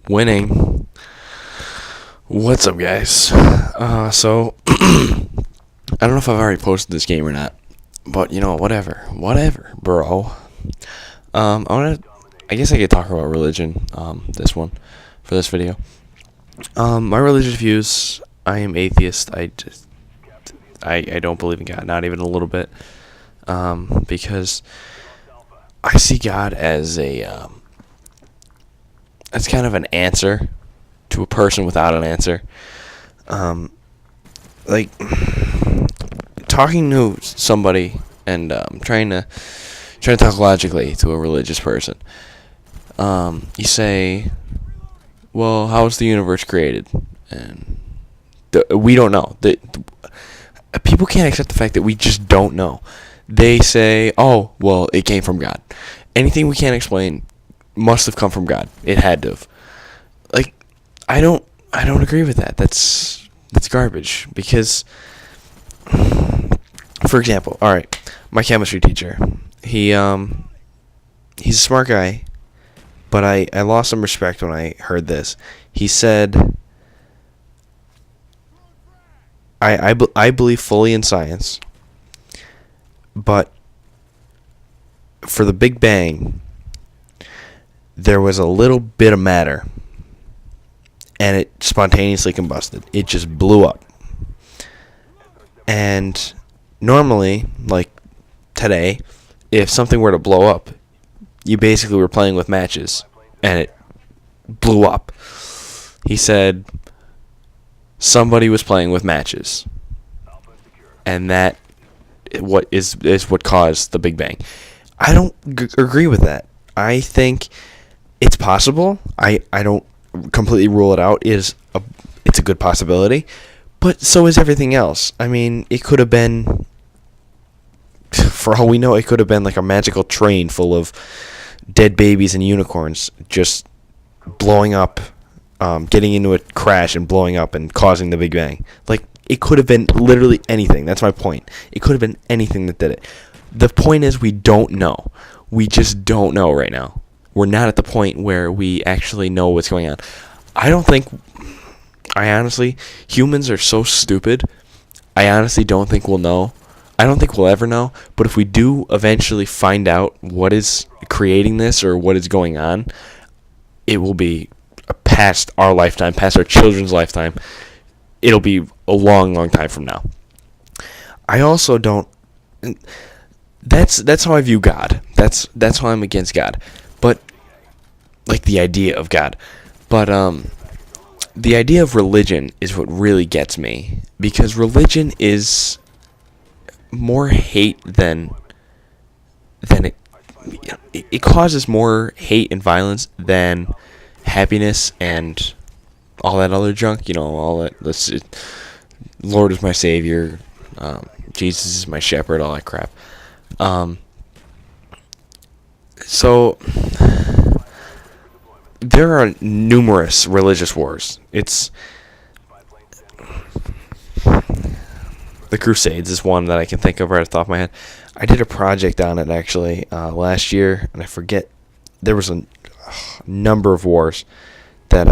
Winning. What's up, guys? So I don't know if I've already posted this game or not, but whatever, bro. I guess I could talk about religion. This one, for this video. My religious views. I am atheist. I don't believe in God, not even a little bit. Because I see God as as kind of an answer to a person without an answer. Like talking to somebody and trying to talk logically to a religious person. You say, "Well, how was the universe created?" And we don't know. People can't accept the fact that we just don't know. They say, "Oh, well, it came from God." Anything we can't explain must have come from God. It had to have. Like, I don't agree with that. That's garbage. Because, for example, all right, my chemistry teacher, he's a smart guy, but I lost some respect when I heard this. He said, I believe fully in science, but for the Big Bang, there was a little bit of matter, and it spontaneously combusted. It just blew up. And normally, like today, if something were to blow up, you basically were playing with matches, and it blew up. He said somebody was playing with matches, and that what caused the Big Bang. I don't agree with that. I think it's possible. I don't completely rule it out. It's a good possibility, but so is everything else. I mean, it could have been, for all we know, it could have been like a magical train full of dead babies and unicorns just blowing up, getting into a crash and blowing up and causing the Big Bang. Like, it could have been literally anything. That's my point. It could have been anything that did it. The point is, we don't know. We just don't know right now. We're not at the point where we actually know what's going on. Humans are so stupid. I honestly don't think we'll know. I don't think we'll ever know. But if we do eventually find out what is creating this or what is going on, it will be past our lifetime, past our children's lifetime. It'll be a long, long time from now. I also don't. That's how I view God. That's how I'm against God. But like the idea of God. But the idea of religion is what really gets me, because religion is more hate than it causes more hate and violence than happiness and all that other junk. All that. Lord is my savior. Jesus is my shepherd. All that crap. So there are numerous religious wars. It's the Crusades is one that I can think of right off the top of my head. I did a project on it actually last year, and I forget, there was a number of wars that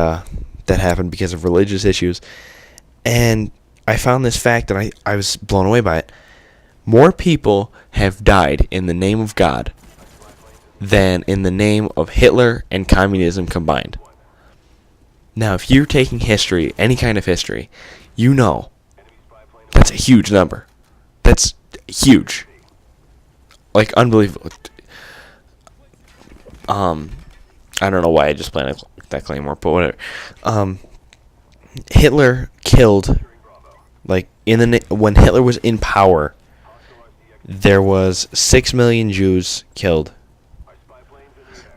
happened because of religious issues, and I found this fact and I was blown away by it. More people have died in the name of God than in the name of Hitler and communism combined. Now, if you're taking history, any kind of history, that's a huge number. That's huge. Like, unbelievable. I don't know why I just planted that claymore, but whatever. Hitler killed, like, when Hitler was in power, there was 6 million Jews killed.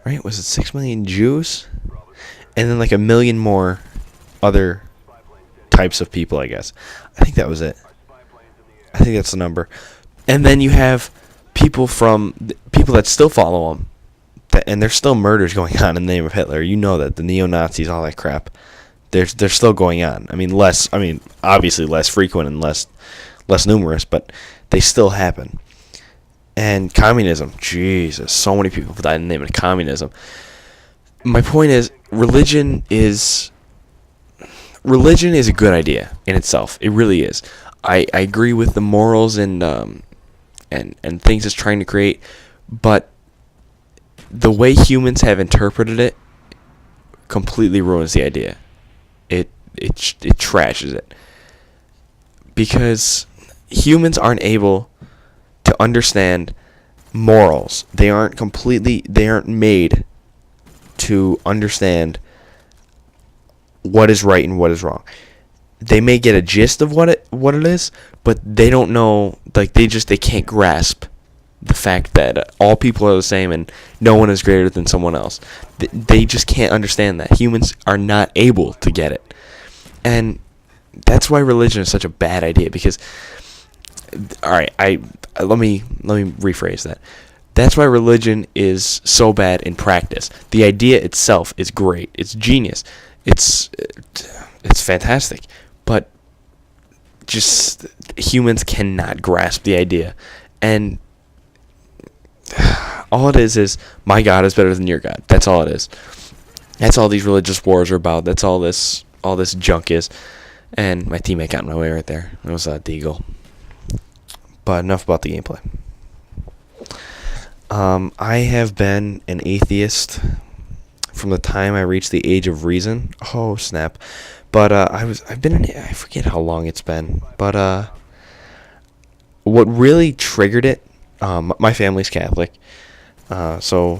Right? Was it 6 million Jews? And then like 1 million more other types of people, I guess. I think that was it. I think that's the number. And then you have people that still follow him, and there's still murders going on in the name of Hitler. You know that, the neo-Nazis, all that crap. They're still going on. Obviously less frequent and less numerous, but they still happen. And communism, Jesus, so many people have died in the name of communism. my point is, religion is a good idea in itself. It really is. I agree with the morals and things it's trying to create, but the way humans have interpreted it completely ruins the idea. It trashes it, because humans aren't able to understand morals. They aren't made to understand what is right and what is wrong. They may get a gist of what it is, but they don't know. Like, they can't grasp the fact that all people are the same and no one is greater than someone else. They just can't understand that. Humans are not able to get it, and that's why religion is such a bad idea. Because, all right, let me rephrase that. That's why religion is so bad in practice. The idea itself is great. It's genius. It's fantastic. But just humans cannot grasp the idea. And all it is my God is better than your God. That's all it is. That's all these religious wars are about. That's all this junk is. And my teammate got in my way right there. It was Deagle. But enough about the gameplay. I have been an atheist from the time I reached the age of reason. Oh, snap. But I forget how long it's been. But what really triggered it, my family's Catholic. So,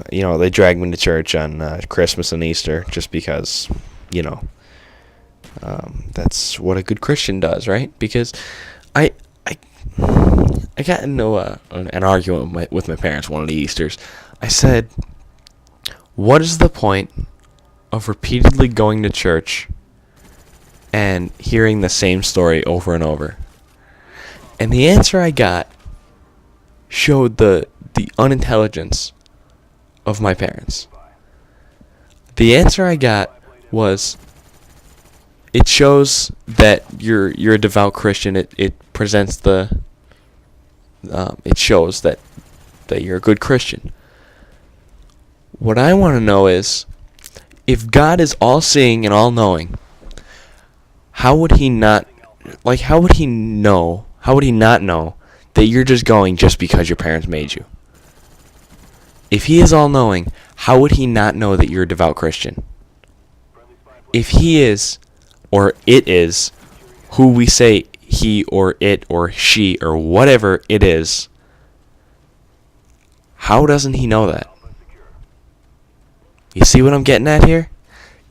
they dragged me to church on Christmas and Easter just because, that's what a good Christian does, right? Because I got into an argument with my parents one of the Easters. I said, what is the point of repeatedly going to church and hearing the same story over and over? And the answer I got showed the unintelligence of my parents. The answer I got was, it shows that you're a devout Christian. It presents it shows that you're a good Christian. What I want to know is, if God is all-seeing and all-knowing, how would he not know that you're just going just because your parents made you? If he is all-knowing, how would he not know that you're a devout Christian? If he is, or it is, who we say he or it or she or whatever it is, how doesn't he know that? You see what I'm getting at here?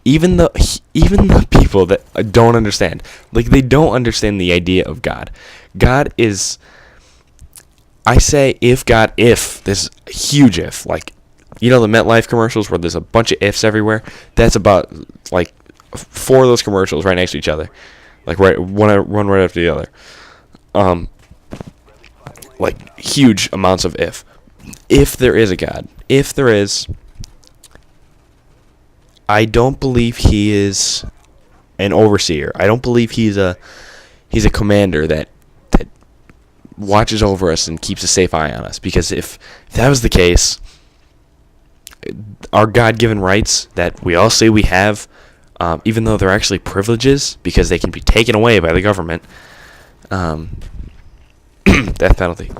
Even the people that don't understand, like, they don't understand the idea of God. God is, I say, if this huge if, like, the MetLife commercials where there's a bunch of ifs everywhere. That's about like 4 of those commercials right next to each other, like one right after the other. Like, huge amounts of if. If there is a God, if there is, I don't believe he is an overseer. I don't believe he's a commander that watches over us and keeps a safe eye on us. Because if that was the case, our God-given rights that we all say we have, even though they're actually privileges because they can be taken away by the government, death penalty.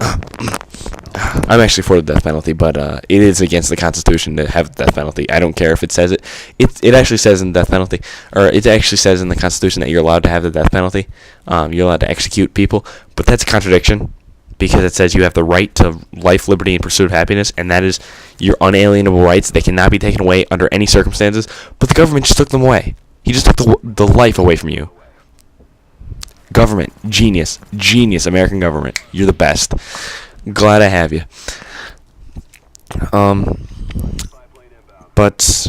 I'm actually for the death penalty, but it is against the Constitution to have the death penalty. I don't care if it says it. It actually says in the death penalty, or it actually says in the Constitution that you're allowed to have the death penalty. You're allowed to execute people, but that's a contradiction because it says you have the right to life, liberty, and pursuit of happiness, and that is your unalienable rights. They cannot be taken away under any circumstances, but the government just took them away. He just took the life away from you. Government, genius, American government. You're the best. Glad I have you. But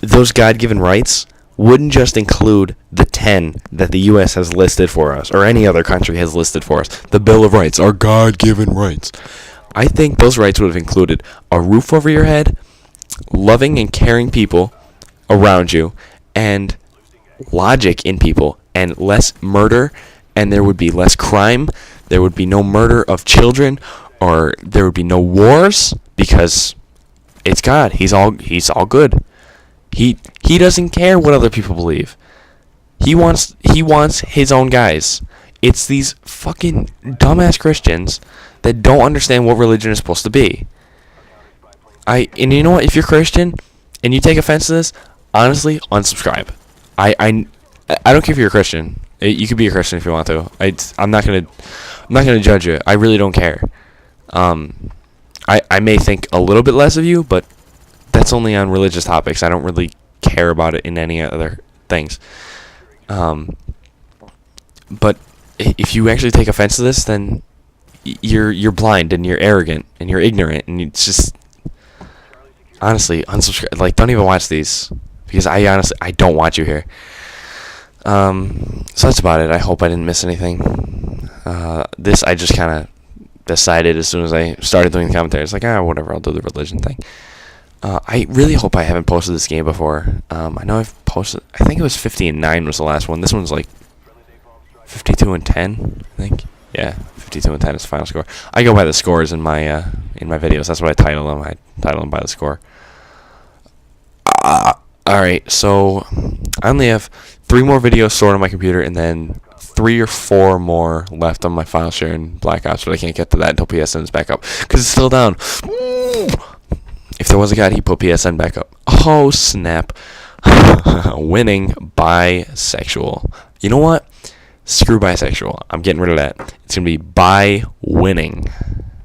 those God-given rights wouldn't just include the 10 that the U.S. has listed for us, or any other country has listed for us. The Bill of Rights, our God-given rights. I think those rights would have included a roof over your head, loving and caring people around you, and logic in people, and less murder, and there would be less crime. There would be no murder of children, or there would be no wars, because It's God. He's all good. He doesn't care what other people believe. He wants his own guys. It's these fucking dumbass Christians that don't understand what religion is supposed to be. And you know what? If you're Christian and you take offense to this, honestly, unsubscribe. I don't care if you're a Christian. You could be a Christian if you want to. I'm not gonna judge you. I really don't care. I may think a little bit less of you, but that's only on religious topics. I don't really care about it in any other things. But if you actually take offense to this, then you're blind and you're arrogant and you're ignorant, and it's just, honestly, unsubscribe. Like, don't even watch these, because I don't want you here. So that's about it. I hope I didn't miss anything. This I just kind of decided as soon as I started doing the commentary. It's like, whatever, I'll do the religion thing. I really hope I haven't posted this game before. I know I've posted, I think it was 50-9 was the last one. This one's like 52-10, I think. Yeah, 52-10 is the final score. I go by the scores in my videos. That's what I title them. I title them by the score. Alright, so I only have 3 more videos stored on my computer, and then 3 or 4 more left on my file share in Black Ops, but I can't get to that until PSN is back up, because it's still down. If there was a God, he'd put PSN back up. Oh, snap. Winning bisexual. You know what? Screw bisexual. I'm getting rid of that. It's going to be bi-winning.